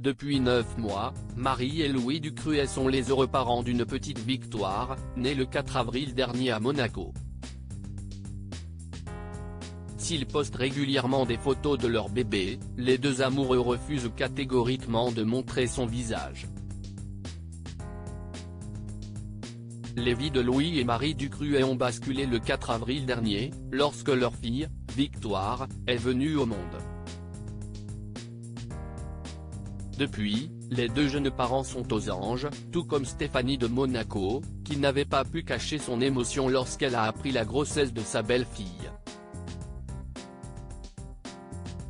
Depuis 9 mois, Marie et Louis Ducruet sont les heureux parents d'une petite Victoire, née le 4 avril dernier à Monaco. S'ils postent régulièrement des photos de leur bébé, les deux amoureux refusent catégoriquement de montrer son visage. Les vies de Louis et Marie Ducruet ont basculé le 4 avril dernier, lorsque leur fille, Victoire, est venue au monde. Depuis, les deux jeunes parents sont aux anges, tout comme Stéphanie de Monaco, qui n'avait pas pu cacher son émotion lorsqu'elle a appris la grossesse de sa belle-fille.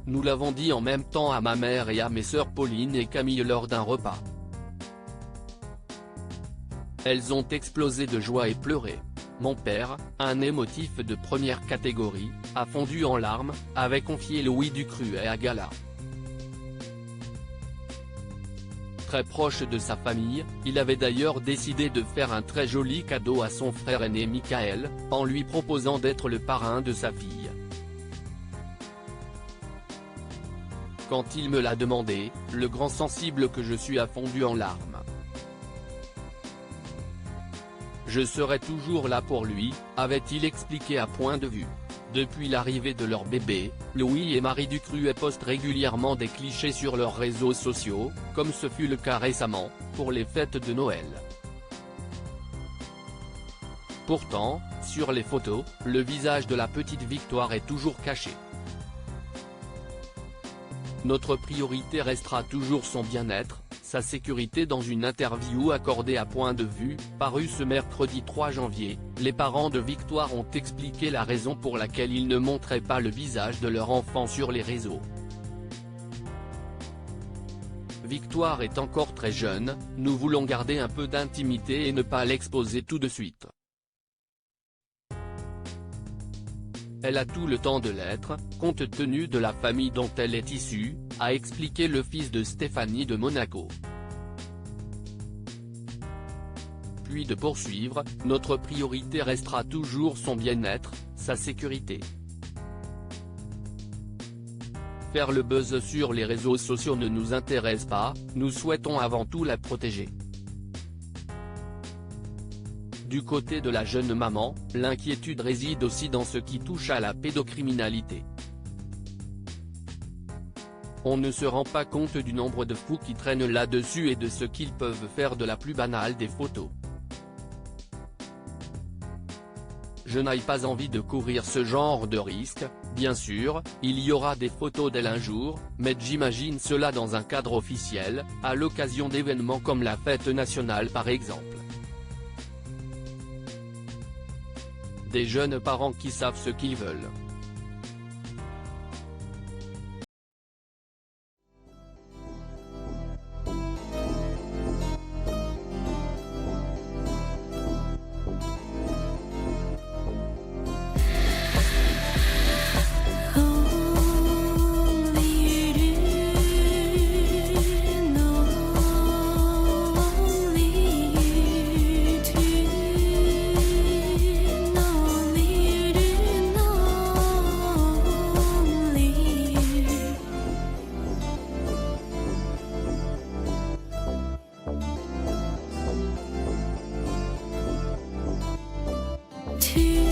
Nous l'avons dit en même temps à ma mère et à mes sœurs Pauline et Camille lors d'un repas. Elles ont explosé de joie et pleuré. Mon père, un émotif de première catégorie, a fondu en larmes, avait confié Louis Ducruet à Gala. Très proche de sa famille, il avait d'ailleurs décidé de faire un très joli cadeau à son frère aîné Michael, en lui proposant d'être le parrain de sa fille. Quand il me l'a demandé, le grand sensible que je suis a fondu en larmes. Je serai toujours là pour lui, avait-il expliqué à Point de Vue. Depuis l'arrivée de leur bébé, Louis et Marie Ducruet postent régulièrement des clichés sur leurs réseaux sociaux, comme ce fut le cas récemment, pour les fêtes de Noël. Pourtant, sur les photos, le visage de la petite Victoire est toujours caché. Notre priorité restera toujours son bien-être, sa sécurité. Dans une interview accordée à Point de Vue, parue ce mercredi 3 janvier, les parents de Victoire ont expliqué la raison pour laquelle ils ne montraient pas le visage de leur enfant sur les réseaux. Victoire est encore très jeune, nous voulons garder un peu d'intimité et ne pas l'exposer tout de suite. Elle a tout le temps de l'être, compte tenu de la famille dont elle est issue, a expliqué le fils de Stéphanie de Monaco. Puis de poursuivre, notre priorité restera toujours son bien-être, sa sécurité. Faire le buzz sur les réseaux sociaux ne nous intéresse pas, nous souhaitons avant tout la protéger. Du côté de la jeune maman, l'inquiétude réside aussi dans ce qui touche à la pédocriminalité. On ne se rend pas compte du nombre de fous qui traînent là-dessus et de ce qu'ils peuvent faire de la plus banale des photos. Je n'ai pas envie de courir ce genre de risque, bien sûr, il y aura des photos d'elle un jour, mais j'imagine cela dans un cadre officiel, à l'occasion d'événements comme la fête nationale par exemple. Des jeunes parents qui savent ce qu'ils veulent. To